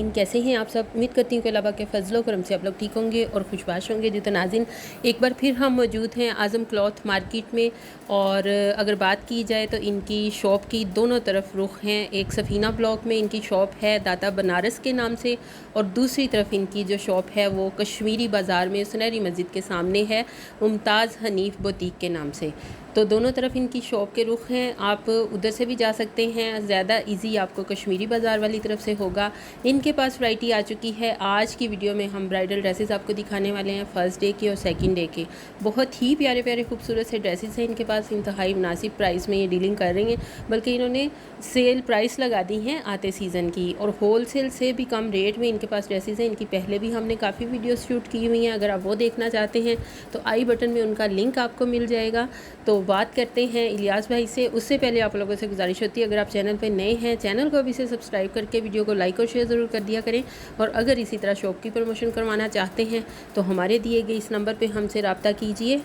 नाज़रीन, कैसे हैं आप सब। उम्मीद करती हूँ कि अल्लाह के फजलो करम से आप लोग ठीक होंगे और खुशबाश होंगे। जी तो नाज़रीन, एक बार फिर हम मौजूद हैं आज़म क्लॉथ मार्केट में। और अगर बात की जाए तो इनकी शॉप की दोनों तरफ रुख हैं। एक सफ़ीना ब्लॉक में इनकी शॉप है दाता बनारस के नाम से, और दूसरी तरफ इनकी जो शॉप है वो कश्मीरी बाज़ार में सुनहरी मस्जिद के सामने है, मुमताज़ हनीफ बुटीक के नाम से। तो दोनों तरफ इनकी शॉप के रुख हैं, आप उधर से भी जा सकते हैं। ज़्यादा इजी आपको कश्मीरी बाज़ार वाली तरफ से होगा। इनके पास वैरायटी आ चुकी है। आज की वीडियो में हम ब्राइडल ड्रेसेस आपको दिखाने वाले हैं, फ़र्स्ट डे के और सेकंड डे के। बहुत ही प्यारे प्यारे खूबसूरत से ड्रेसेस हैं इनके पास। इंतहाई मुनासिब प्राइस में ये डीलिंग कर रही हैं, बल्कि इन्होंने सेल प्राइस लगा दी हैं आते सीज़न की, और होल सेल से भी कम रेट में इनके पास ड्रेसेस हैं। इनकी पहले भी हमने काफ़ी वीडियोस शूट की हुई हैं, अगर आप वो देखना चाहते हैं तो आई बटन में उनका लिंक आपको मिल जाएगा। तो बात करते हैं इलियास भाई से। उससे पहले आप लोगों से गुजारिश होती है, अगर आप चैनल पर नए हैं, चैनल को अभी से सब्सक्राइब करके वीडियो को लाइक और शेयर ज़रूर कर दिया करें। और अगर इसी तरह शॉप की प्रमोशन करवाना चाहते हैं तो हमारे दिए गए इस नंबर पर हमसे रब्ता कीजिए।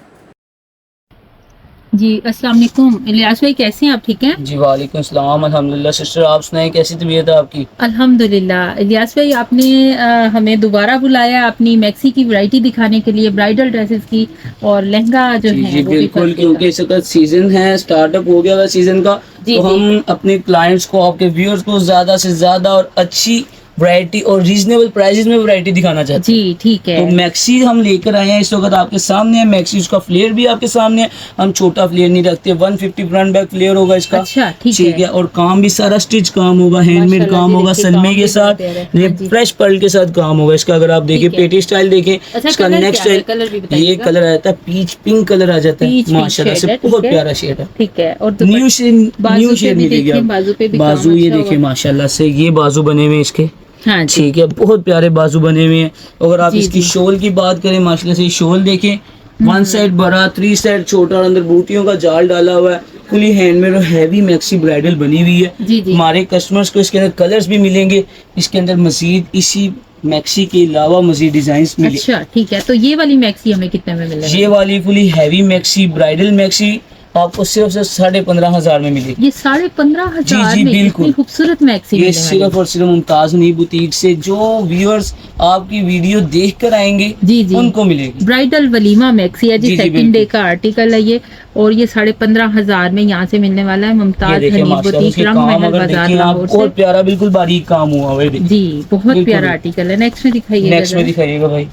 जी अस्सलाम वालेकुम इलियास भाई, कैसे हैं आप? ठीक हैं जी वालेकुम सलाम, अल्हम्दुलिल्लाह। सिस्टर आप सुनाएं, कैसी तबीयत है आपकी? अल्हम्दुलिल्लाह। इलियास भाई, आपने हमें दोबारा बुलाया अपनी मैक्सी की वैरायटी दिखाने के लिए, ब्राइडल ड्रेसेस की, और लहंगा जो जी है जी वो भी बिल्कुल, फर्स्ट डे क्योंकि इस वक्त सीजन है, स्टार्टअप हो गया है सीजन का। जी तो जी हम अपने क्लाइंट्स को, आपके व्यूअर्स को ज्यादा से ज्यादा और अच्छी वैरायटी और रीजनेबल प्राइसेस में वैरायटी दिखाना चाहते हैं। जी ठीक है। तो मैक्सी हम लेकर आए हैं इस वक्त आपके सामने है। मैक्सी, उसका फ्लेयर भी आपके सामने है। हम छोटा फ्लेयर नहीं रखते, 150 फ्रंट बैक फ्लेयर होगा इसका। अच्छा ठीक है। और काम भी सारा स्टिच काम होगा, हैंडमेड माशाल्लाह काम जी, होगा, देखिए सलमे काम के भी साथ, बहुत प्यारा है। ये हाँ जी। फ्रेश पर्ल के साथ काम होगा इसका। अगर आप देखिए ठीक है। पेटी स्टाइल देखें, अच्छा, इसका कलर नेक्स्ट क्या है? स्टाइल, कलर भी ये बताइएगा। कलर आता है पीच पिंक कलर आ जाता है पीच माशाल्लाह से, शेड है, बहुत ठीक है। प्यारा शेड है। ठीक है। और न्यू शेड, बाजू न्यू पे शेड भी मिलेगी देखिए, आप। बाजू पे भी बाजू काम ये अच्छा देखिए हुआ। माशाल्लाह से, ये बाजू बने हुए हैं इसके। हाँ जी ठीक है, बहुत प्यारे बाजू बने हुए हैं। अगर आप जी इसकी जी। शोल की बात करें, माशाल्लाह से शोल देखें, वन साइड बड़ा, 3 साइड छोटा, और अंदर बूटियों का जाल डाला हुआ है। फुली हैंडमेड और हैवी मैक्सी ब्राइडल बनी हुई है। जी जी। हमारे कस्टमर्स को इसके अंदर कलर्स भी मिलेंगे, इसके अंदर मजीद इसी मैक्सी के अलावा मजीद डिजाइन मिलेंगे। अच्छा ठीक है। तो ये वाली मैक्सी हमें कितने में मिलेगी? ये वाली fully heavy maxi bridal maxi आपको सिर्फ 15,500 में मिलेगी। ये 15,500 जी में बिल्कुल। इतनी खूबसूरत मैक्सी ये मिलने वाली सिर्फ और सिर्फ मुमताज हनीफ बुटीक से जो व्यूअर्स आपकी वीडियो देख कर आएंगे जी जी उनको मिलेगी। ब्राइडल वलीमा मैक्सी है जी, जी, सेकंड डे बिल्कुल। का आर्टिकल है ये। और ये 15,500 में यहाँ से मिलने वाला है, ये मुमताज देखिए हनीफ माशाल्लाह, बुटीक, उसके रंग काम महल अगर बाजार देखें आप, लाहौर बहुत से। प्यारा, बिल्कुल बारीक काम हुआ हुआ है। देखिए जी बहुत बिल्कुल। प्यारा आर्टिकल है। नेक्स्ट में दिखाइएगा नेक्स्ट में जरा। दिखाइएगा भाई।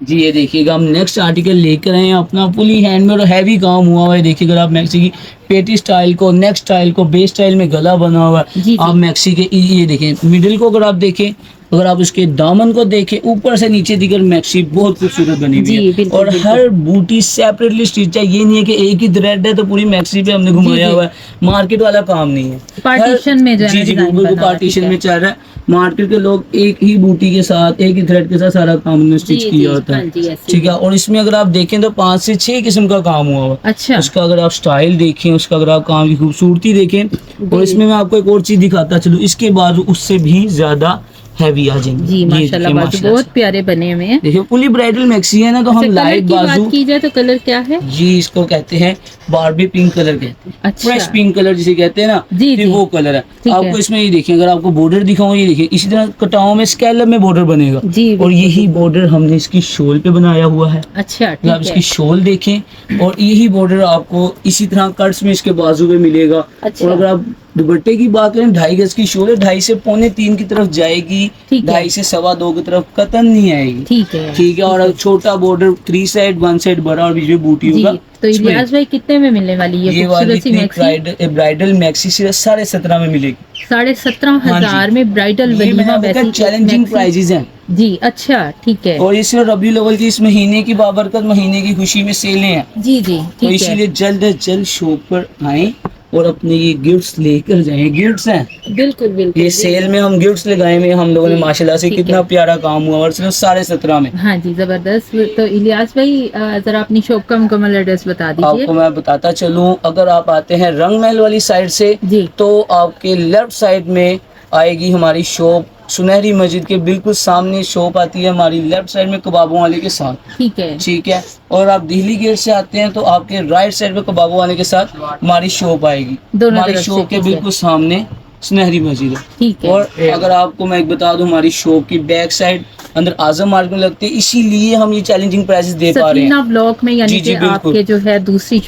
जी ये देखिएगा, हम नेक्स्ट आर्टिकल लेकर आए हैं अपना, फुली हैंडमेड और हैवी काम हुआ हुआ है। देखिए अगर आप मैक्सी की पेटी स्टाइल को, नेक स्टाइल को, बेस स्टाइल में गला बना हुआ है। जी जी। आप मैक्सी के ये देखें, मिडिल को अगर आप देखें, अगर आप उसके दामन को देखें, ऊपर से नीचे दिखकर मैक्सी बहुत खूबसूरत बनी हुई जी है। बिल्कुल और बिल्कुल। हर बूटी सेपरेटली स्टिच है। ये नहीं है कि एक ही थ्रेड है तो पूरी मैक्सी पे हमने जी घुमाया जी। हुआ है, मार्केट वाला काम नहीं है। पार्टीशन में जो है जी ना जी डिजाइन बिल्कुल बना हुआ है, पार्टीशन ठीक में है। चल रहा है। मार्केट के लोग एक ही बूटी के साथ, एक ही थ्रेड के साथ सारा काम उन्होंने स्टिच जी किया जी होता हाँ है। जी ऐसे ठीक ही। है, और इसमें अगर आप देखें तो 5 से 6 किस्म का काम हुआ हुआ है। अच्छा उसका अगर आप स्टाइल देखें, उसका अगर आप काम की खूबसूरती देखें, और जी इसमें मैं आपको एक और चीज दिखाता चलूँ, इसके बाजू उससे भी ज्यादा हैवी आ जाएंगे। जी ये माशाल्लाह, देखिए बाजू माशाल्लाह बहुत से। प्यारे बने हुए हैं। देखिए फुली ब्राइडल मैक्सी है ना, तो अच्छा, हम कलर लाइट की बाजू, बात की जाए तो कलर क्या है? जी इसको कहते हैं बारबी पिंक कलर कहते हैं। अच्छा फ्रेश पिंक कलर जिसे कहते हैं ना, जी तो जी वो कलर है। ठीक आपको है। इसमें ये देखिए, अगर आपको बॉर्डर दिखाऊं, ये देखिए इसी तरह कटाओं में स्कैलप में बॉर्डर बनेगा। जी और बिल्कुल यही बिल्कुल। बॉर्डर हमने इसकी शोल पे बनाया हुआ है। अच्छा अगर आप ठीक है। इसकी शोल देखें, और यही बॉर्डर आपको इसी तरह कट्स में इसके बाजू पे मिलेगा। अच्छा और अगर आप दुपट्टे की बात करें, 2.5 गज की शोल है, 2.5 से 2.25 की तरफ जाएगी, ठीक है। 2.5 से 2.25 की तरफ कतन नहीं आएगी। ठीक है ठीक है, और छोटा बॉर्डर 3 साइड, 1 साइड बड़ा और बीच में बूटी जी। होगा। तो इलियास भाई, कितने में मिलने वाली ये वाली खूबसूरत सी इतनी मैक्सी? ब्राइडल मैक्सी सिर्फ 17.5 में मिलेगी। 17,500 में ब्राइडल ये मैंने वलीमा आपको कहा वैसी चैलेंजिंग मैक्सी। प्राइजेज हैं। जी अच्छा ठीक है। और ये सिर्फ रबी अव्वल की इस महीने की बाबरकत महीने की खुशी में सेलें हैं। जी जी तो ठीक है। इसीलिए जल्द अज जल्द शॉप पर आए और अपने ये गिफ्ट्स लेकर जाएं। गिफ्ट्स हैं, बिल्कुल बिल्कुल। ये जी, सेल में हम गिफ्ट्स लगाए हुए हैं हम लोगों ने, जी, माशाल्लाह से ठीक कितना है। प्यारा काम हुआ, और सिर्फ 17.5 में। हाँ जी जबरदस्त। तो इलियास भाई, जरा अपनी शॉप का मुकम्मल एड्रेस बता दीजिए। आपको मैं बताता चलूं, अगर आप आते हैं रंग महल वाली साइड से, जी तो आपके लेफ्ट साइड में आएगी हमारी शॉप। सुनहरी मस्जिद के बिल्कुल सामने शॉप आती है हमारी, लेफ्ट साइड में कबाबों वाले के साथ। ठीक है। ठीक है, और आप दिल्ली गेट से आते हैं तो आपके राइट साइड में कबाबों वाले के साथ हमारी शॉप आएगी। दोनों हमारी तरफ से, शॉप के ठीक है। बिल्कुल सामने सुनहरी मस्जिद है। ठीक है। और अगर आपको मैं एक बता दूं, हमारी शॉप की बैक साइड अंदर आजम मार्केट में लगती है, इसीलिए हम ये चैलेंजिंग प्राइसेस दे पा रहे सकीना हैं। ब्लॉक में, यानी जी, जी, कि बिल्कुल। आपके जो है दूसरी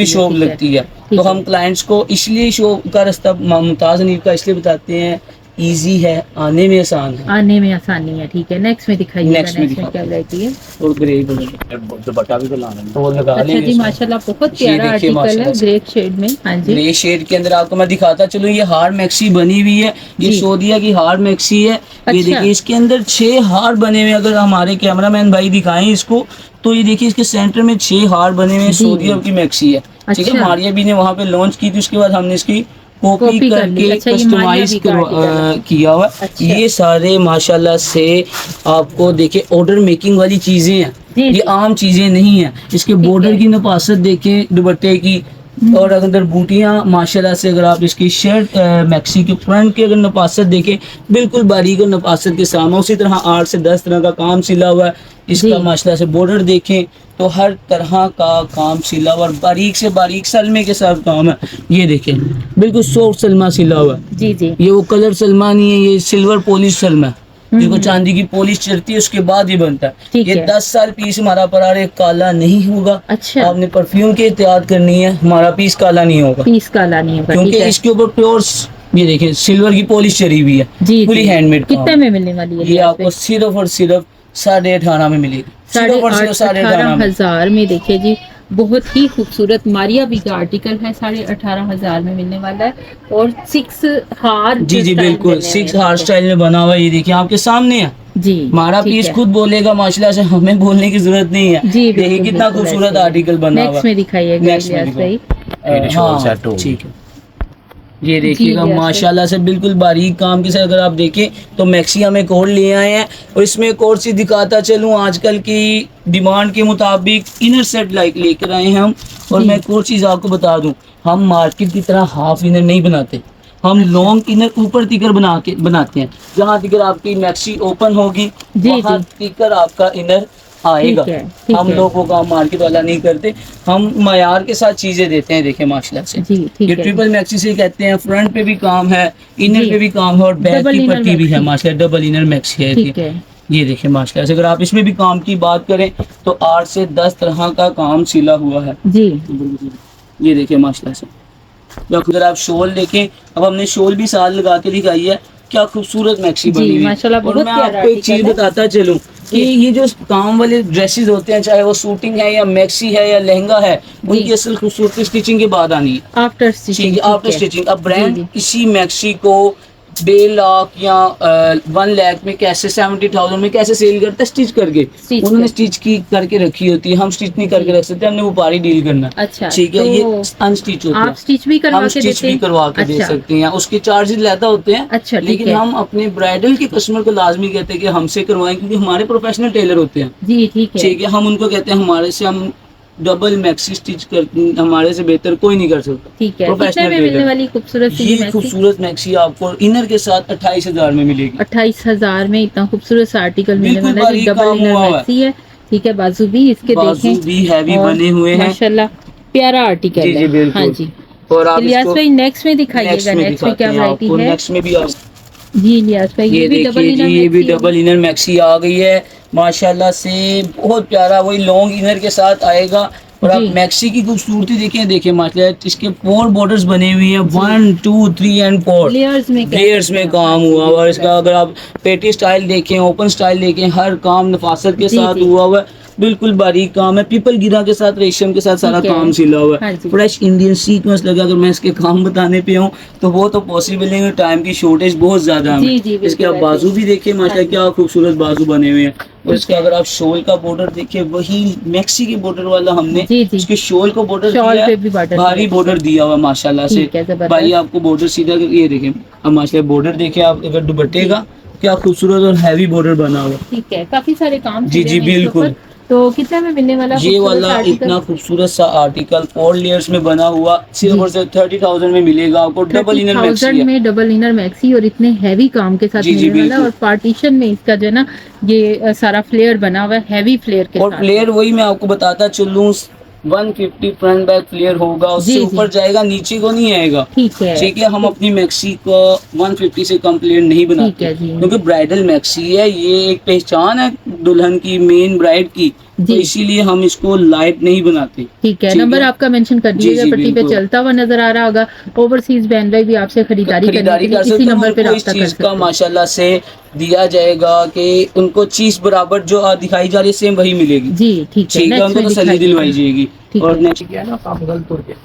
शॉप लगती है। ठीक तो है। हम क्लाइंट्स को इसलिए शॉप का रास्ता मुमताज हनीफ का इसलिए बताते हैं, इजी है, आने में आसान है। आने में आसानी है। ठीक है, नेक्स्ट में दिखाइएगा। नेक्स्ट में नेक्स्ट में क्या वैरायटी है? और ग्रे दुपट्टा भी तो लाना है, तो वो लगा अच्छा लेंगे जी, इसमें। माशाल्लाह बहुत ये प्यारा देखिए आर्टिकल है, माशाल्लाह से। ग्रे शेड में। हाँ जी, ग्रे शेड के अंदर आपको मैं दिखाता चलूँ, ये हार्ड मैक्सी बनी हुई है, ये जी। शोदिया की हार्ड मैक्सी है। ये अच्छा। देखिए इसके अंदर 6 हार्ड बने हुए हैं। अगर हमारे कैमरामैन भाई दिखाएं इसको, तो ये देखिए इसके सेंटर में 6 हार्ड बने हुए हैं। जी। शोदिया की मैक्सी है, ठीक है। अच्छा। मारिया भी ने वहाँ पे लॉन्च की थी, उसके बाद हमने इसकी कॉपी कॉपी कर ली। करके अच्छा, ये कस्टमाइज मारिया भी का आर्टिकल है। किया हुआ। अच्छा। ये सारे माशाल्लाह से आपको देखिए ऑर्डर मेकिंग वाली चीजें हैं, जी, ये जी। आम चीजें नहीं है। इसके बॉर्डर है। की नफासत देखें दुपट्टे की, और अंदर बूटियां माशाल्लाह से। अगर आप इसकी शर्ट मैक्सी के फ्रंट की अगर नफासत देखें, बिल्कुल बारीक और नफासत के सामने, उसी तरह 8 से 10 तरह का काम सिला हुआ है। इसका जी। माशाल्लाह से बॉर्डर देखें तो हर तरह का काम सिला हुआ, और बारीक से बारीक सलमे के साथ काम है। ये देखें बिल्कुल सॉफ्ट सलमा सिला हुआ है। जी, जी। ये वो कलर सलमा नहीं है, ये सिल्वर पॉलिश सलमा है। जिसको चांदी की पॉलिश चढ़ती है उसके बाद ये बनता है। ठीक ये है। 10 साल पीस हमारा पड़ा रहे, काला नहीं होगा। अच्छा। आपने परफ्यूम की एहतियात करनी है, हमारा पीस काला नहीं होगा, पीस काला नहीं होगा। क्योंकि ठीक है। इसके ऊपर प्योर ये देखें सिल्वर की पॉलिश चढ़ी हुई है, जी, पूरी जी। हैंडमेड कितने में मिलने वाली है ये आपको सिर्फ और सिर्फ 18.5 में मिलेगी। सिर्फ और सिर्फ 18.5 में। 18,500 में। देखिए जी, बहुत ही खूबसूरत मारिया भी का आर्टिकल है, 18,500 में मिलने वाला है। और 6 हार जी, जी, बिल्कुल 6 हार स्टाइल में बना हुआ है। ये देखिए आपके सामने है। जी, हमारा ठीक पीस है। खुद बोलेगा माशाल्लाह से, हमें बोलने की जरूरत नहीं है। जी, देखिए बिल्कुल, कितना बिल्कुल खूबसूरत ऐसे ही। आर्टिकल बना हुआ नेक्स्ट में दिखाइएगा नेक्स्ट में इलियास भाई। हाँ, ठीक है। ये देखिएगा इलियास भाई। माशाल्लाह से बिल्कुल बारीक काम के साथ। अगर आप देखें तो मैक्सी हम एक और ले आए हैं, और इसमें एक और चीज दिखाता चलूँ, आजकल की डिमांड के मुताबिक इनर सेट लाइक लेकर आए हैं हम। और जी। मैं एक और चीज आपको बता दूं, हम मार्केट की तरह हाफ इनर नहीं बनाते, हम लॉन्ग इनर ऊपर तिकर बनाते हैं। जहाँ तिकर आपकी मैक्सी ओपन होगी, जी, वहाँ जी। तिकर आपका इनर आएगा। ठीक है, ठीक हम है। लोग वो काम मार्केट वाला नहीं करते, हम मयार के साथ चीजें देते हैं। देखिए माशाल्लाह से जी, ठीक ये है। ट्रिपल मैक्सी से कहते हैं। फ्रंट पे भी काम है, इनर जी। पे भी काम है, और बैक डबल की इनर पट्टी भी है मैक्सी। माशाल्लाह। डबल इनर मैक्सी है ठीक है। ये देखिए माशाल्लाह से। अगर आप इसमें भी काम की बात करें तो 8 से 10 तरह का काम सिला हुआ है। जी, ये देखिए माशाल्लाह से। तो अगर आप शॉल देखें, अब हमने शॉल भी साथ लगा के दिखाई है, क्या खूबसूरत मैक्सी जी, बनी हुई है। माशाल्लाह और बहुत मैं प्यारा आपको एक चीज आर्टिकल है। बताता चलूं कि ये जो काम वाले ड्रेसेस होते हैं, चाहे वो सूटिंग है या मैक्सी है या लहंगा है, उनकी असल खूबसूरती स्टिचिंग के बाद आनी है। After stitching. ठीक है, आफ्टर स्टिचिंग। अब ब्रांड जी, जी। इसी मैक्सी को 1.5 लाख या 1 लाख में कैसे, 70,000 में कैसे सेल करता है, स्टिच करके। स्टिच उन्होंने करके। स्टिच की करके रखी होती है, हम स्टिच नहीं करके रख सकते, हमने व्यापारी डील करना है। अच्छा, ठीक है, तो ये अनस्टिच होता है। आप स्टिच भी करवा हम के स्टिच देते भी हैं? करवा के दे अच्छा। सकते हैं, उसके चार्जेस ज़्यादा होते हैं। अच्छा, ठीक लेकिन है। हम अपने ब्राइडल के कस्टमर को लाजमी कहते हैं कि हमसे करवाएं, क्योंकि हमारे प्रोफेशनल टेलर होते हैं। जी, ठीक है। ठीक है, हम उनको कहते हैं हमारे से हम डबल मैक्सी स्टिच कर, हमारे से बेहतर कोई नहीं कर सकता। ठीक है। कितने में मिलने वाली खूबसूरत सी ये मैक्सी? खूबसूरत मैक्सी आपको इनर के साथ 28,000 में मिलेगी। 28,000 में इतना खूबसूरत सा आर्टिकल मिलने बिल्कुल वाला है। बारीक डबल काम इनर हुआ हुआ है। मैक्सी है। ठीक है, बाजू भी इसके बाजू देखें, भी हैवी और बने हुए हैं। माशाल्लाह प्यारा आर्टिकल जी, जी, है। बिल्कुल। हाँ जी। और आप इलियास इसको भाई नेक्स्ट में दिखाइएगा। नेक्स्ट में क्या दिखाते हैं वैरायटी आपको। है? नेक्स्ट में भी जी इलियास भाई, ये ये भी डबल देखिए जी, इनर ये भी मैक्सी है। डबल इनर मैक्सी आ गई है माशाल्लाह से। बहुत प्यारा, वही लॉन्ग इनर के साथ आएगा। और आप जी। मैक्सी की खूबसूरती देखिए माशाल्लाह, इसके 4 बॉर्डर्स बने हुए हैं, 1 2 3 एंड 4 लेयर्स में लेयर्स में काम हुआ। और इसका अगर आप पेटी स्टाइल देखें, ओपन स्टाइल देखें, हर काम नफासत के जी, साथ जी। हुआ हुआ है। बिल्कुल बारीक काम है, पीपल गिरा के साथ, रेशम के साथ सारा ठीक है। काम सिला हुआ हाँ है। जी। फ्रेश इंडियन सीक्वेंस लगा। अगर मैं इसके काम बताने पे हूँ तो वो तो पॉसिबल नहीं है, टाइम की शॉर्टेज बहुत ज्यादा है। जी, जी, बिल्कुल इसके आप ऐसे। बाजू भी देखिए माशाल्लाह, हाँ क्या खूबसूरत बाजू बने हुए हैं। और इसका है। अगर आप शोल का बॉर्डर देखिए, वही मैक्सी के बॉर्डर वाला हमने जी, जी। इसके शोल को बॉर्डर शॉल दिया पे है, भी border भारी दिया है। बॉर्डर दिया हुआ है माशाल्लाह से। ठीक है, जबरदस्त। भाई आपको बॉर्डर सीधा ये देखें, अब माशाल्लाह बॉर्डर देखिए आप, अगर दुपट्टे का क्या खूबसूरत और हैवी बॉर्डर बना हुआ है। ठीक है, काफी सारे काम जी, चल जी, रहे हैं इसके बिल्कुल। ऊपर। तो कितने में मिलने वाला ये खूबसूरत वाला आर्टिकल? इतना खूबसूरत सा आर्टिकल 4 लेयर्स में बना हुआ सिर्फ और सिर्फ 30,000 में मिलेगा आपको। डबल इनर मैक्सी 30,000 है। में डबल इनर मैक्सी, और इतने हैवी काम के साथ जी, जी, मिलने वाला है। बिल्कुल। और पार्टीशन में इसका जो है ना, ये सारा फ्लेयर बना हुआ है, हैवी फ्लेयर के और साथ। फ्लेयर वही मैं आपको बताता चलूँ, 150 फ्रंट बैक फ्लेयर होगा, उससे जी, जी। ऊपर जाएगा, नीचे को नहीं आएगा। ठीक है। ठीक है, हम अपनी मैक्सी को 150 से कम फ्लेयर नहीं ठीक बनाते है जी। क्योंकि ब्राइडल मैक्सी है, ये एक पहचान है दुल्हन की, मेन ब्राइड की, तो जी। इसीलिए हम इसको लाइट नहीं बनाते। ठीक है, ठीक नंबर है। आपका मेंशन कर जी, दीजिएगा, जी, पट्टी पे बिल्कुल। चलता हुआ नजर आ रहा होगा। ओवरसीज बहन भाई भी आपसे खरीदारी करने के खरीदारी लिए कर इसी सकते हैं, नंबर पे उनको इस राब्ता कर चीज सकते का हैं। माशाल्लाह से दिया जाएगा कि उनको चीज बराबर जो दिखाई जा रही है सेम वही मिलेगी। जी ठीक है, ठीक है, नेक्स्ट उनको में तसल्ली दिलवाई दिखाइएगा। जाएगी। ठीक और है। नेक्स्ट क्या है ना, काम गलत हो गया।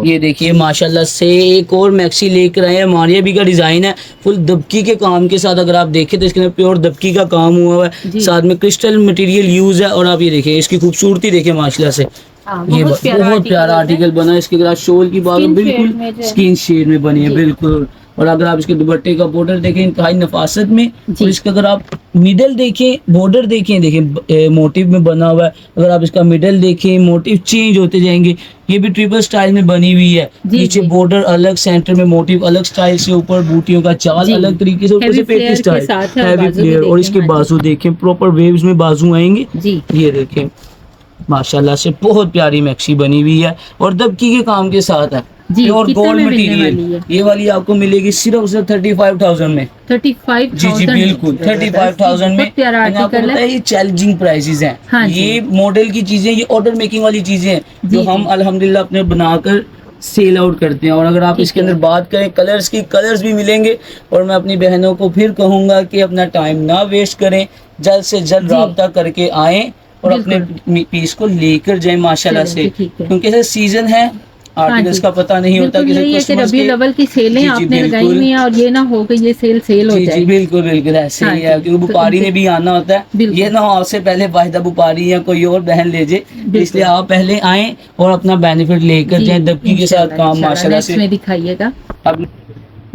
ये देखिए माशाल्लाह से एक और मैक्सी लेकर आए हैं, मारिया बी का डिजाइन है, फुल दबकी के काम के साथ। अगर आप देखें तो इसके अंदर प्योर दबकी का काम हुआ है, जी। साथ में क्रिस्टल मटेरियल यूज है। और आप ये देखिए इसकी खूबसूरती देखिए माशाल्लाह से, हाँ, ये बहुत प्यारा बहुत प्यारा है। आर्टिकल बना है। इसके अगर आप शोल की बात स्किन बिल्कुल शेड में जो है। स्किन शेड में बनी है जी। बिल्कुल। और अगर आप इसके दुपट्टे का बॉर्डर देखें इंतहाई नफासत में, जी। और इसका अगर आप मिडल देखें, बॉर्डर देखें, देखिए मोटिव में बना हुआ है। अगर आप इसका मिडल देखें, मोटिव चेंज होते जाएंगे। ये भी ट्रिपल स्टाइल में बनी हुई है, जी, नीचे जी। बॉर्डर अलग, सेंटर में मोटिव अलग स्टाइल से, ऊपर बूटियों का चाल जी। अलग तरीके से, ऊपर Heavy से पेटी flare के स्टाइल साथ है और हैवी बाजू भी फ्लेयर। और देखें, इसके हाँ जी। बाजू देखें, प्रॉपर वेव्स में बाजू आएंगे। जी। ये देखें माशाल्लाह से बहुत प्यारी मैक्सी बनी हुई है और दबकी के काम के साथ है, जी, प्योर कितने गोल्ड में मिलने मटेरियल। वाली है? ये वाली आपको मिलेगी सिर्फ 35,000 में। 35,000 जी जी बिल्कुल, 35,000 में। बहुत प्यारा मैंने आपको आर्टिकल बताया है। ये चैलेंजिंग प्राइसेस हैं। हाँ जी। ये मॉडल की चीजें, ये ऑर्डर मेकिंग वाली चीजें हैं जो जी, हम जी। अल्हम्दुलिल्लाह अपने बनाकर सेल आउट करते हैं। और अगर आप ठीक इसके है। अंदर बात करें कलर्स की, कलर्स भी मिलेंगे। और मैं अपनी बहनों को फिर कहूंगा कि अपना टाइम ना वेस्ट करें, जल्द से जल्द जी। राब्ता करके आएं और अपने पीस को लेकर जाएं माशाल्लाह चलें से, जी, ठीक है। क्योंकि ऐसा सीजन है, हाँ आर्टिकल्स जी। का पता नहीं होता बिल्कुल किसी यही है कि कस्टमर्स रबी के। लेवल की सेलें जी जी आपने लगाई बिल्कुल। हुई हैं और ये ना हो कि ये सेल हो जी जी जाए। बिल्कुल बिल्कुल ऐसे हाँ ही है, जी, क्योंकि तो बुपारी इनके- ने भी आना होता है। बिल्कुल। ये ना हो आपसे पहले वाहिदा बुपारी या कोई और बहन ले जाए, बिल्कुल। इसलिए आप पहले आएं और अपना बेनिफिट लेकर जी, जाएं दबकी के साथ इंशाल्लाह, काम इंशाल्लाह। माशाल्लाह नेक्स्ट से। में दिखाइएगा। अब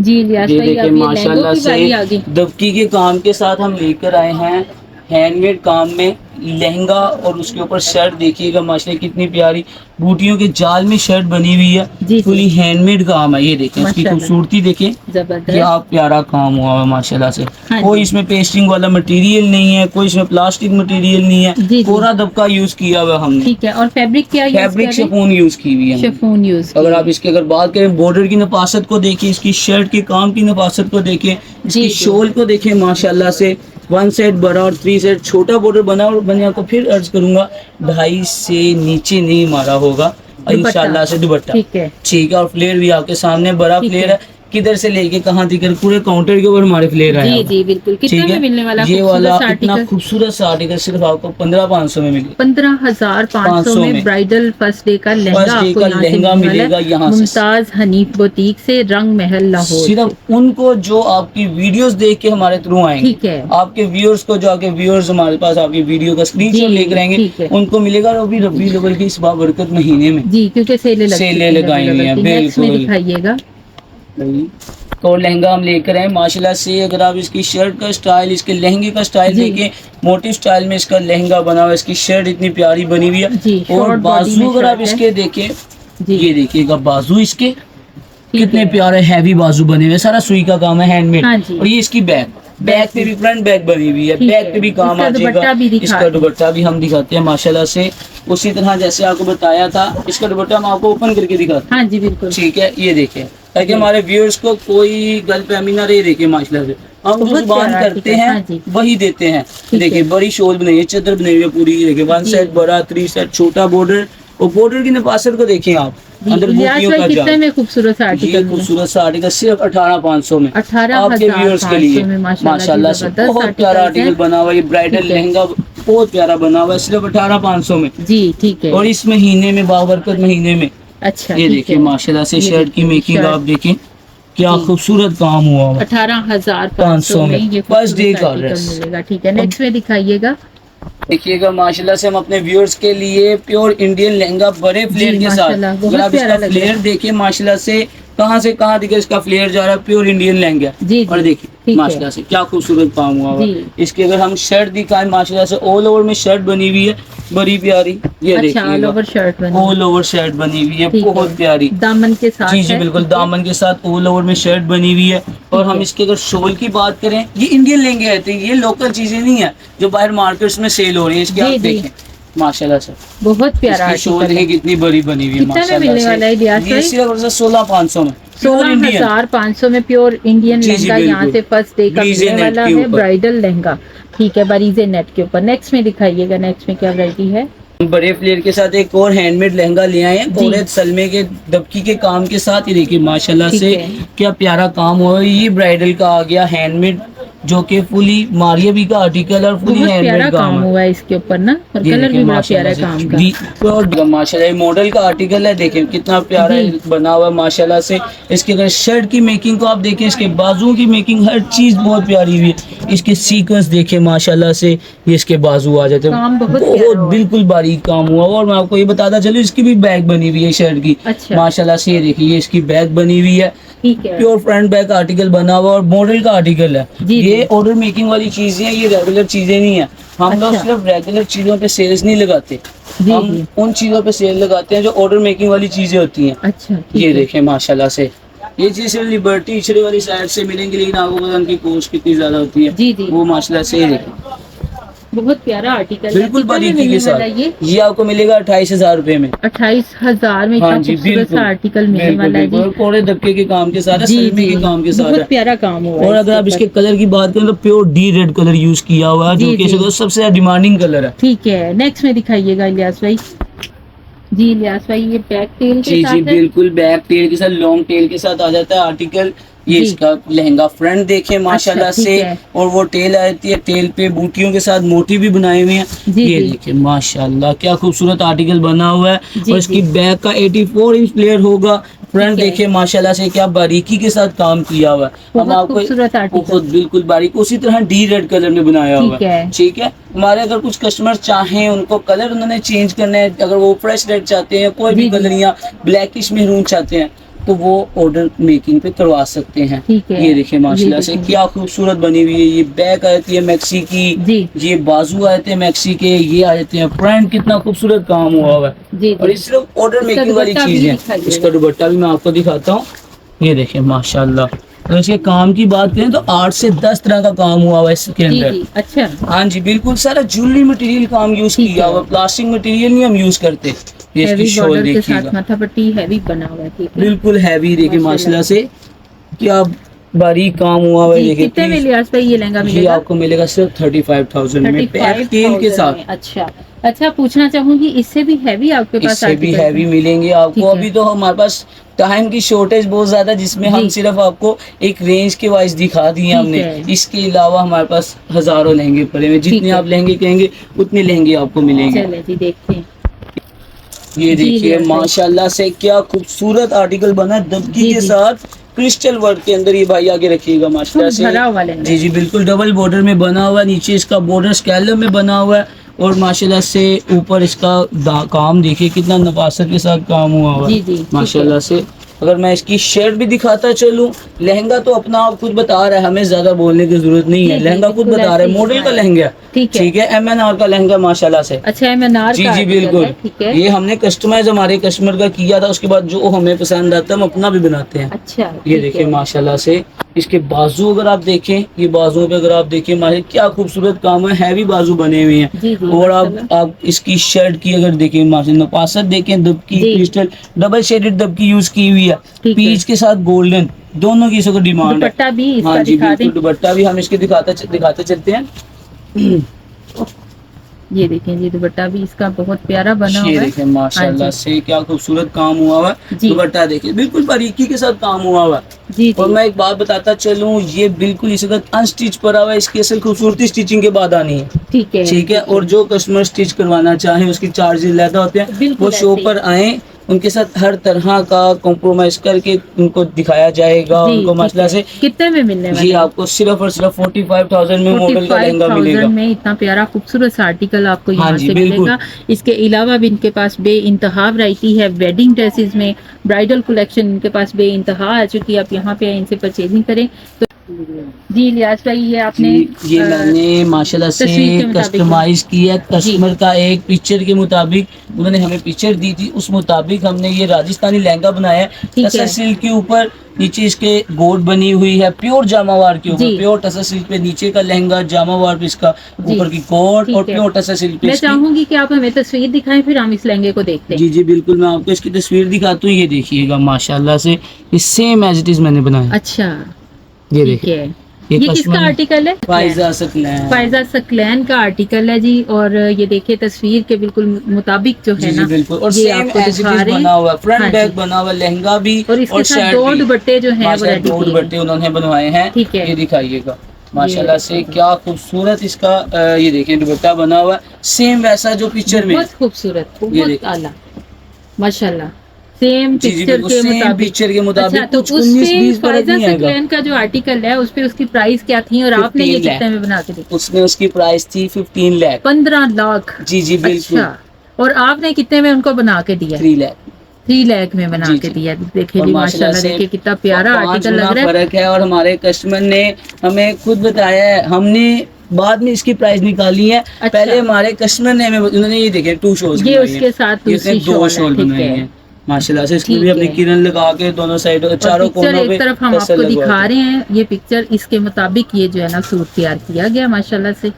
जी लियास ये भाई, देखिए अब ये माशाल्लाह लहंगों की से बारी आ गई। दबकी के काम के साथ हम लेकर आए हैं हैंडमेड काम में लहंगा, और उसके ऊपर शर्ट देखिएगा माशाल्लाह कितनी प्यारी बूटियों के जाल में शर्ट बनी हुई है। जी, फुली जी। हैंडमेड काम है, ये देखें इसकी माशाल्लाह। खूबसूरती देखें, जबरदस्त। क्या प्यारा काम हुआ है माशाल्लाह से। हाँ कोई जी। इसमें पेस्टिंग वाला मटेरियल नहीं है, कोई इसमें प्लास्टिक मटेरियल नहीं है, जी, जी। पूरा दबका यूज किया हुआ है हमने। ठीक है, और फैब्रिक क्या यूज फैब्रिक कर रहे हैं? शिफॉन यूज की हुई है हमने। शिफॉन यूज अगर आप इसकी अगर बात करें बॉर्डर की नफासत को देखें, इसकी शर्ट के काम की नफासत को देखें, इसकी जी। शोल को देखें माशाल्लाह से, 1 सेट बड़ा और 3 सेट छोटा बॉर्डर बना। और मैंने आपको फिर अर्ज करूंगा 2.5 से नीचे नहीं मारा होगा इंशाल्लाह से दुपट्टा। ठीक है। ठीक है, और फ्लेयर भी आपके सामने बड़ा ठीक फ्लेयर है। है, किधर से लेके कहाँ तक पूरे काउंटर के ऊपर हमारे फ्लेयर आए जी हैं। जी बिल्कुल। कितने ठीक में है, मिलने वाला ये वाला खूबसूरत सा इतना आर्टिकल? खूबसूरत सा आर्टिकल सिर्फ आपको 15,500 में मिलेगा। 15,500 में में। ब्राइडल फर्स्ट डे का लहंगा फर्स्ट डे आपको का यहाँ से लहंगा मिलने वाला मिलेगा है। यहाँ से। मुमताज हनीफ बुटीक से, रंग महल लाहौर। सिर्फ उनको जो आपकी वीडियोस देख के हमारे थ्रू आएंगे, ठीक है। आपके व्यूअर्स को, जो आपके व्यूअर्स हमारे पास आपकी वीडियो का स्क्रीनशॉट जी, लेकर आएंगे, ठीक है। उनको मिलेगा। और अभी रबी लेवल की इस बाबरकत महीने में जी, क्योंकि सेलें लगाई हुई हैं नेक्स्ट में बिल्कुल। दिखाइएगा। तो लहंगा हम लेकर आए माशाल्लाह से। अगर आप इसकी शर्ट का स्टाइल, इसके लहंगे का स्टाइल जी। देखें, मोटिव स्टाइल में इसका लहंगा बना हुआ है, इसकी शर्ट इतनी प्यारी बनी हुई जी, है। और short body में बाजू अगर आप शर्ट है। इसके देखें, जी। ये देखिएगा बाजू इसके ठीक कितने है। प्यारे हैवी बाजू बने हुए हैं, सारा सुई का काम है हैंडमेड। हाँ जी। और ये इसकी बैक पे भी फ्रंट बैक बनी हुई है, ठीक बैक है। पे भी काम इसका आ दुपट्टा जाएगा। भी दिखा इसका दें। दुपट्टा भी हम दिखाते हैं माशाल्लाह से। उसी तरह जैसे आपको बताया था, इसका दुपट्टा हम आपको ओपन करके दिखाते हैं। हाँ जी बिल्कुल। ठीक है, ये देखें ताकि हमारे व्यूअर्स को कोई गलतफहमी ना रहे। देखिए माशाल्लाह से हम जो बहुत जुबान प्यारा करते आर्टिकल, हैं हाँ जी। वही देते हैं। ठीक देखिए है। बड़ी शोल बनाई है, चादर बनाई हुई है पूरी। देखिए 1 जी। सेट बड़ा, 3 सेट छोटा बॉर्डर, और बॉर्डर की नफासत को देखें आप, जी, अंदर इलियास बूटियों भाई का कितने जाल। में खूबसूरत सा ये आर्टिकल मिला? खूबसूरत सा आर्टिकल सिर्फ 18,500 में 18,500 आपके व्यूअर्स के लिए में माशाल्लाह से। जबरदस्त बहुत प्यारा आर्टिकल्स हैं। आर्टिकल बना हुआ है, ये ब्राइडल ठीक है। लहंगा बहुत प्यारा बना हुआ है, सिर्फ 18,500 में। जी ठीक है। और इस महीने में, बाबरकत महीने में, अच्छा ये ठीक देखिए है। माशाल्लाह से ये शर्ट की देखिए, मेकिंग शर्ट। आप देखें क्या जी। खूबसूरत काम हुआ हुआ। 18,500 में ये फर्स्ट डे खूबसूरत का आर्टिकल ड्रेस। मिलेगा। ठीक है, नेक्स्ट में दिखाइएगा। देखिएगा माशाल्लाह से हम अपने व्यूअर्स के लिए प्योर इंडियन लहंगा बड़े फ्लेयर जी, के साथ। माशाल्लाह, बहुत अगर आप प्यारा इसका लग रहा है। फ्लेयर देखिए माशाल्लाह से कहाँ देखिए इसका फ्लेयर जा रहा है, प्योर इंडियन लहंगा। जी, जी, और देखिए ठीक है। माशाल्लाह से क्या खूबसूरत काम हुआ हुआ। जी। इसके अगर हम शर्ट दिखाएं माशाल्लाह से, ऑल ओवर में शर्ट बनी हुई है बड़ी प्यारी। ये अच्छा, ऑल देखिएगा ओवर शर्ट बनी ऑल ओवर शर्ट बनी हुई है ठीक बहुत है। प्यारी। दामन के साथ जी जी है, बिल्कुल, ठीक है। दामन के साथ ऑल ओवर में शर्ट बनी हुई है। और हम है। इसके अगर शोल की बात करें, ये इंडियन लहंगे रहते हैं, ये लोकल चीजें नहीं है जो बाहर मार्केट्स में सेल हो रही है। इसके जी, आप जी। देखें, माशाल्लाह से। बहुत प्यारा इसकी शोल आर्टिकल देखिए है। कितनी बड़ी बनी हुई है कितना में माशाल्लाह मिलने से। वाला है लियास ये भाई? सिर्फ 16,500 में। प्योर सोलह इंडियन। हजार 500 में प्योर इंडियन जी, जी, लहंगा यहाँ बिल्कुल। से फर्स्ट डे का ब्रीजे मिलने नेट वाला के है, ऊपर। ब्राइडल लहंगा। ठीक है, बरीजे नेट के ऊपर। नेक्स्ट में दिखाइएगा, नेक्स्ट में क्या वैरायटी है? बड़े फ्लेयर के साथ एक और हैंडमेड लहंगा ले आए हैं, जी। पूरे सलमे के दबकी के काम के साथ। ये देखिए माशाल्लाह ठीक से है। क्या प्यारा काम हुआ है। ये ब्राइडल का आ गया हैंडमेड, जो कि फुली मारियाबी का आर्टिकल और फुली बहुत प्यारा हैंडमेड काम काम है। हुआ है इसके ऊपर ना, और ये कलर देखिए भी बड़ा प्यारा माशाल्लाह है से काम का। माशाल्लाह मॉडल का आर्टिकल है, देखिए कितना प्यारा जी। बना हुआ है माशाल्लाह से। इसके अगर शर्ट की मेकिंग को आप देखें, इसके बाजुओं की मेकिंग, हर चीज बहुत प्यारी हुई है। इसके सीक्वेंस देखें माशाल्लाह से, ये इसके बाजू आ जाते हैं, काम बहुत प्यारा बहुत हुआ है। बिल्कुल बारीक काम हुआ। और मैं आपको ये बताता चलूं, इसकी भी बैग बनी हुई है शर्ट की। अच्छा। माशाल्लाह से ये देखिए, ये इसकी बैग बनी हुई है। ठीक है। प्योर फ्रंट बैक आर्टिकल बना हुआ और मॉडल का आर्टिकल है। जी, ये जी। ऑर्डर मेकिंग वाली चीजें हैं, ये रेगुलर चीजें नहीं है। हम लोग अच्छा। सिर्फ रेगुलर चीजों पे सेल्स नहीं लगाते, जी, हम जी। उन चीजों पे सेल लगाते हैं जो ऑर्डर मेकिंग वाली चीजें होती हैं। अच्छा, ठीक ये है। देखें माशाल्लाह से, ये चीज सिर्फ लिबर्टी इचड़े वाली साइड से मिलेंगी, लेकिन आपको पता उनकी कॉस्ट कितनी ज्यादा होती है। जी, जी। वो माशाल्लाह से ये देखें, बहुत प्यारा आर्टिकल है। बिल्कुल कितने में बारीकी मिलने के साथ। वाला है ये आपको मिलेगा 28,000 रुपए में। 28,000 में इतना हाँ जी, खूबसूरत बिल्कुल सा आर्टिकल मिलने बिल्कुल वाला है बिल्कुल। जी। और कोड़े धक्के के काम के साथ है, जी, सलमे जी। के काम के साथ बहुत है। प्यारा काम हुआ है और अगर आप इसके इसके कलर की बात करें तो pure D red colour use किया हुआ है, जी, जो कि जी। इसका सबसे ज्यादा डिमांडिंग कलर है। ठीक है, नेक्स्ट में दिखाइएगा इलियास भाई। जी इलियास भाई, ये बैक टेल के जी साथ जी है। बिल्कुल, बैक टेल के साथ, लॉन्ग टेल के साथ आ जाता है आर्टिकल। ये जी। इसका लहंगा फ्रंट देखें माशाल्लाह अच्छा, ठीक से, है। और वो टेल आती है, टेल पे बूटियों के साथ मोती भी बनाए हुए हैं। जी, ये जी। देखिए माशाल्लाह क्या खूबसूरत आर्टिकल बना हुआ है। जी, और इसकी जी। बैक का 84 इंच प्लेयर होगा। फ्रंट ठीक है। देखिए माशाल्लाह से क्या बारीकी के साथ काम किया हुआ है। हम बहुत आपको खूबसूरत आर्टिकल। बहुत बिल्कुल बारीक, उसी तरह डी रेड कलर में बनाया हुआ ठीक है। ठीक है। हमारे अगर कुछ कस्टमर चाहें, उनको कलर उन्होंने चेंज करना है, अगर वो फ्रेश रेड चाहते हैं, कोई भी जी, जी। कलर या ब्लैकिश मेहरून चाहते हैं, तो वो ऑर्डर मेकिंग पे करवा सकते हैं। ठीक है। ये देखिए माशाल्लाह ये से देखिए। क्या खूबसूरत बनी हुई है। ये बैक आती है मैक्सी की, जी। ये बाजू आते हैं मैक्सी के, ये आ जाते हैं फ्रंट। कितना खूबसूरत काम हुआ हुआ है। जी, जी। और ये सिर्फ ऑर्डर इसका मेकिंग वाली दुपट्टा भी चीज है। दिखाइएगा। इसका दुपट्टा भी मैं आपको दिखाता हूँ। ये देखिए माशाल्लाह। अगर इसके काम की बात करें तो 8 से 10 तरह का काम हुआ हुआ है इसके जी, अंदर। जी। अच्छा। हाँ जी बिल्कुल, सारा ज्वेलरी मटेरियल काम यूज ठीक किया है। हुआ, प्लास्टिक मटेरियल नहीं हम यूज करते। ये इसकी हैवी शॉल बॉर्डर के देखिएगा, साथ माथा पट्टी हैवी बना हुआ है। ठीक है। बिल्कुल हैवी। देखिए माशाल्लाह माशाल्लाह से क्या बारीक काम हुआ हुआ है। जी, देखिए कितने में please, इलियास भाई ये लहंगा ये मिलेगा? आपको मिलेगा सिर्फ 35,000 में, बैक टेल के 35,000 साथ। में। अच्छा अच्छा, पूछना चाहूंगी इससे भी हैवी आपके पास इससे भी आर्टिकल हैवी है? मिलेंगे ठीक आपको। है। अभी तो हमारे पास टाइम की शॉर्टेज बहुत ज्यादा, जिसमें हम जी। सिर्फ आपको एक रेंज के वाइज दिखा दिए ठीक हमने। है। इसके अलावा हमारे पास हजारों लहंगे पड़े हुए, ठीक जितने है। आप लहंगे कहेंगे उतने लहंगे आपको मिलेंगे। चले जी, देखते हैं। ये जी, देखिए लिया सही। माशाल्लाह से क्या खूबसूरत आर्टिकल बना है, दबकी जी, के जी। साथ क्रिस्टल वर्क के अंदर। ये भाई आगे रखिएगा माशाल्लाह खूब से। भरा हुआ लहंगा। जी जी बिल्कुल, डबल बॉर्डर में बना हुआ है। नीचे इसका बॉर्डर स्कैलप में बना हुआ है, और माशाल्लाह से ऊपर इसका काम देखिए कितना नफासत के साथ काम हुआ हुआ जी, जी, है ठीक माशाल्लाह से। अगर मैं इसकी शर्ट भी दिखाता चलूं, लहंगा तो अपना आप खुद बता रहा है, हमें ज्यादा बोलने की जरूरत नहीं जी, है। जी, लहंगा खुद बिल्कुल बता रहा है, ऐसे ही मॉडल का है। लहंगा ठीक है। ठीक है, MNR का लहंगा माशाल्लाह से। अच्छा, MNR जी का जी आर्टिकल बिल्कुल, है। ठीक है। ये हमने कस्टमाइज हमारे कस्टमर का किया था, उसके बाद जो हमें पसंद आता है हम अपना भी बनाते हैं। अच्छा, ये ठीक देखिए है। माशाल्लाह से। इसके बाजू अगर आप देखें, ये बाजुओं पे अगर आप देखें माशा क्या खूबसूरत काम है, हैवी बाजू बने हुए हैं। जी, जी, और माशाल्लाह। आप इसकी शर्ट की अगर देखें माशाल्लाह, नफासत देखें, दबकी जी। क्रिस्टल डबल शेडेड दबकी यूज की हुई है, ठीक है। पीच के साथ गोल्डन, दोनों की इसको डिमांड है। दुपट्टा भी इसका हाँ जी दिखा बिल्कुल, दें। दुपट्टा भी हम इसके दिखाते चलते हैं। ये देखें जी, दुपट्टा भी इसका बहुत प्यारा बना ये हुआ है। देखें माशाल्लाह हाँ जी। से क्या खूबसूरत काम हुआ हुआ है। जी। दुपट्टा देखिए बिल्कुल बारीकी के साथ काम हुआ हुआ है। जी, और जी। मैं एक बात बताता चलूं, ये बिल्कुल इस वक्त अनस्टिच पड़ा हुआ है, इसकी असल खूबसूरती स्टिचिंग के बाद आनी है। ठीक है। ठीक है। और जो कस्टमर स्टिच करवाना चाहे उसकी चार्जेस ज्यादा होते हैं, बिल्कुल वो शॉप ऐसे पर आए, उनके साथ हर तरह का कॉम्प्रोमाइज करके उनको दिखाया जाएगा। जी, उनको ठीक मसला है। से कितने में मिलने वाला ये है? आपको सिर्फ और सिर्फ 45,000 में मॉडल का लहंगा 45,000 मिलेगा। में इतना प्यारा खूबसूरत सा आर्टिकल आपको हाँ यहाँ जी, से बिल्कुल। मिलेगा। इसके अलावा भी इनके पास बे इंतहा वैरायटी है वेडिंग ड्रेसेस में। ब्राइडल कलेक्शन इनके पास बे इंतहा आ चुकी है। आप यहाँ पे इनसे परचेजिंग करें तो जी लियाज भाई, ये आपने जी, ये मैंने माशाल्लाह से तस्वीर के मुताबिक कस्टमाइज किया। कस्टमर का एक पिक्चर के मुताबिक उन्होंने हमें पिक्चर दी थी, उस मुताबिक हमने ये राजस्थानी लहंगा बनाया है। ठीक टसर है। सिल्क के ऊपर नीचे इसके गोट बनी हुई है, प्योर जामावार के ऊपर, जी। प्योर टसर सिल्क पे नीचे का लहंगा, जामावार पे इसका जी। ऊपर की कोट ठीक और है। प्योर टसर सिल्क पे मैं इसकी। चाहूंगी कि आप हमें तस्वीर दिखाएं, फिर हम इस लहंगे को देखते हैं। जी जी बिल्कुल, मैं आपको इसकी तस्वीर दिखाता हूँ। ये देखिएगा माशाल्लाह से ये सेम एज इट इज मैंने बनाया। अच्छा, ये ठीक देखिए, है। ये किसका कस्टमर आर्टिकल है? फायजा सकलैन। फायजा सकलैन का आर्टिकल है जी। और ये देखिए तस्वीर के बिल्कुल मुताबिक जो जी है जी ना, बिल्कुल, और ये सेम आपको एज इट दिखा इज रहे हैं। बना हुआ है, फ्रंट हाँ बैक जी। बना हुआ, लहंगा भी और इसके साथ शर्ट दो भी। दुपट्टे जो हैं वो माशाल्लाह रेडी दो किए दुपट्टे हैं। उन्होंने बनवाए हैं। ठीक है। ये दिखाइएगा माशाल्लाह से ये क्या खूबसूरत इसका ये देखिए दुपट्टा बना हुआ है, सेम वैसा जो पिक्चर में है। बहुत खूबसूरत, ये बहुत देखिए। आला, माशाल्लाह। सेम जी जी पिक्चर बिल्कुल, के सेम मुताबिक। पिक्चर के मुताबिक। अच्छा, तो कुछ उस 19-20 पे फर्क फायजा नहीं आएगा। सकलैन का जो आर्टिकल है उस पे उसकी प्राइस क्या थी और आपने ये 15 लाख। कितने में बना के दी? उसमें उसकी प्राइस थी 15 लाख। 15 लाख। जी जी बिल्कुल। अच्छा, और आपने कितने में उनको बना के दिया? 3 लाख। 3 लाख में बना जी के जी। दिया। देखिए और जी माशाल्लाह माशाल्लाह, से देखिए कितना प्यारा 5 आर्टिकल गुना लग रहा है। फर्क है। और हमारे कस्टमर ने हमें खुद बताया है, हमने बाद में इसकी प्राइस निकाली है। अच्छा। पहले हमारे कस्टमर ने हमें, उन्होंने ये देखे 2 शॉल्स ये बनवाई उसके हैं। साथ ये दूसरी उसने 2 शॉल है, शॉल ठीक बनवाई है। हैं माशाल्लाह से। इसमें ठीक भी अपनी है। किरण लगा के दोनों साइड और चारों पिक्चर कोनों एक पे तरफ हम टसल आपको लगवा दिखा के। रहे हैं। ये पिक्चर इसके मुताबिक ये जो है ना सूट तैयार किया गया माशाल्लाह से।